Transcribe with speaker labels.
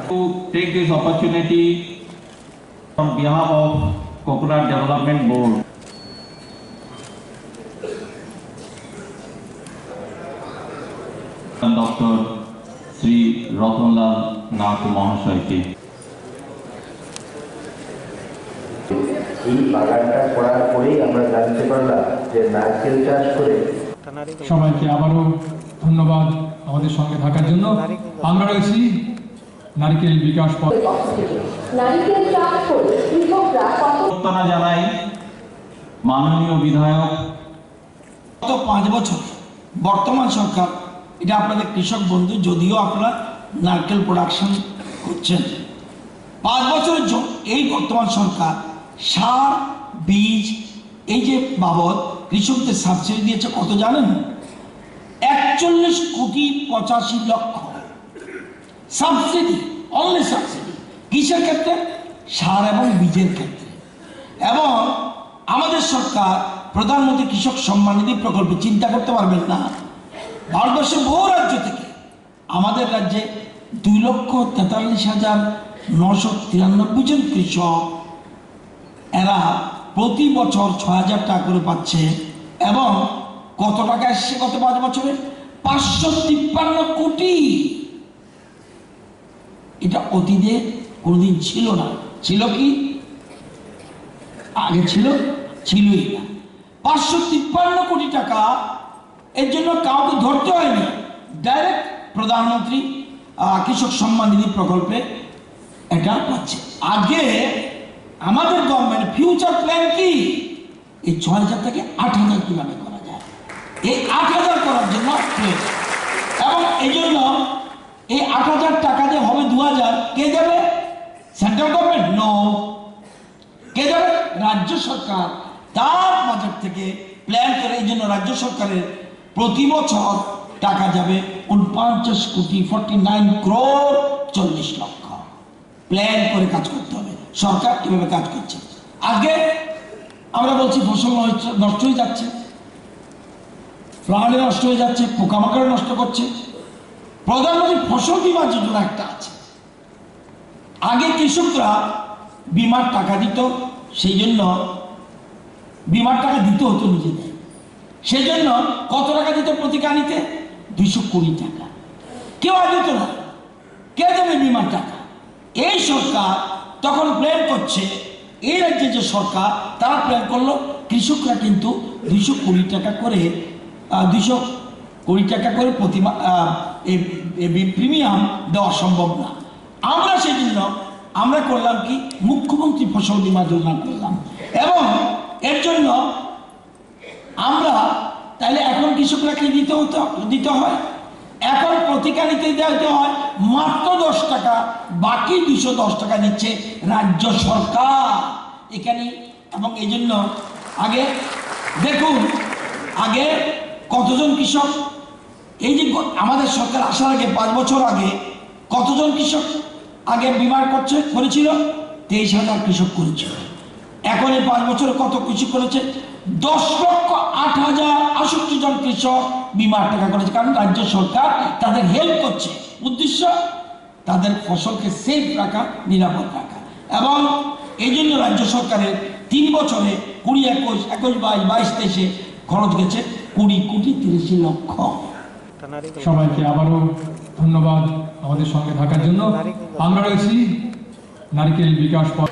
Speaker 1: To take this opportunity on behalf of Coconut Development Board, Dr. Sri Ratanlal Nath Mahasayke.
Speaker 2: এই বাগানটা করার পরেই আমরা জানতে পারলাম যে নারকেল চাষ করে।
Speaker 3: সবাইকে আবারও ধন্যবাদ আমাদের সঙ্গে থাকার জন্য। আমরা রয়েছি নারকেল বিকাশ পথ।
Speaker 4: নারকেল চাষ করে কৃষকরা
Speaker 1: প্রার্থনা জানাই মাননীয় বিধায়ক।
Speaker 5: গত 5 বছর বর্তমান সরকার, এটা আপনাদের কৃষক বন্ধু, যদিও আপনারা নারকেল প্রোডাকশন করছেন, 5 বছরের এই বর্তমান সরকার সার বীজ এই যে বাবদ কৃষকদের সাবসিডি দিয়েছে কত জানেন? 41,85,00,000 সাবসিডি, অনলি সাবসিডি। কিসের ক্ষেত্রে? সার এবং বীজের ক্ষেত্রে। এবং আমাদের সরকার প্রধানমন্ত্রী কৃষক সম্মান নিধি প্রকল্পে, চিন্তা করতে পারবেন না, ভারতবর্ষের বহু রাজ্য থেকে আমাদের রাজ্যে 2,43,993 জন কৃষক, এরা প্রতি বছর 6,000 টাকা করে পাচ্ছে। এবং কত টাকা এসছে গত 5 বছরে? 553 কোটি। এটা অতীতে কোনোদিন ছিল না। ছিল কি? আগে ছিলই না। 553 কোটি টাকা এর জন্য কাউকে ধরতে হয়নি, ডাইরেক্ট প্রধানমন্ত্রী কৃষক সম্মান নিধি প্রকল্পে এটা পাচ্ছে। আগে আমাদের গভর্নমেন্ট ফিউচার প্ল্যান কি? এই 6,000 থেকে 8,000 কিভাবে করা যায়, এই 8,000 করার জন্য। এবং এই জন্য এই 8,000 টাকা যে হবে 2,000, কে দেবে? Central government? নো। কে দেবে? রাজ্য সরকার তার বাজেট থেকে প্ল্যান করে। এই জন্য রাজ্য সরকারের প্রতি বছর টাকা যাবে 49,49,40,00,000। প্ল্যান করে কাজ করতে হবে। সরকার কিভাবে কাজ করছে? আগে আমরা বলছি ফসল নষ্ট হয়ে যাচ্ছে, প্রাণী নষ্ট হয়ে যাচ্ছে, পোকামাকড় নষ্ট করছে। প্রধানমন্ত্রী ফসল বীমা যোজনা একটা আছে। আগে কৃষকরা বিমার টাকা দিত, সেই জন্য বিমার টাকা দিতে হতো নিজেদের। সেই জন্য কত টাকা দিত প্রতি কানিতে? 220 টাকা। কেউ আর দিত না। কে দেবে বিমার টাকা? এই সরকার তখন প্ল্যান করছে, এই রাজ্যে যে সরকার তারা প্ল্যান করলো কৃষকরা কিন্তু 220 টাকা করে 220 টাকা করে প্রতি প্রিমিয়াম দেওয়া সম্ভব না। আমরা সেই জন্য আমরা করলাম কি, মুখ্যমন্ত্রী ফসল বীমা যোজনা করলাম। এবং এর জন্য আমরা তাহলে এখন কৃষকরাকে দিতে হয়, এখন প্রতিকারিতে দিতে হয় মাত্র 10 টাকা, বাকি 210 টাকা দিচ্ছে রাজ্য সরকার এখানে। এবং এই জন্য আগে দেখুন, আগে কতজন কৃষক, এই যে আমাদের সরকার আসার আগে 5 বছর আগে কতজন কৃষক আগে বিমা করেছিল? 23,000 কৃষক করেছিল। এখন এই 5 বছরে কত কৃষক করেছে? 10,08,068 জন কৃষক বিমার টাকা করেছে। কারণ রাজ্য সরকার তাদের হেল্প করছে, উদ্দেশ্য তাদের ফসলকে সেফ রাখা, নিরাপদ রাখা। এবং এই জন্য রাজ্য সরকারের 3 বছরে 20, 21, 22, 23 খরচ গেছে 20,30,00,000।
Speaker 3: সবাইকে আবারও ধন্যবাদ আমাদের সঙ্গে থাকার জন্য। আমরা রয়েছি নারকেল বিকাশ পথ।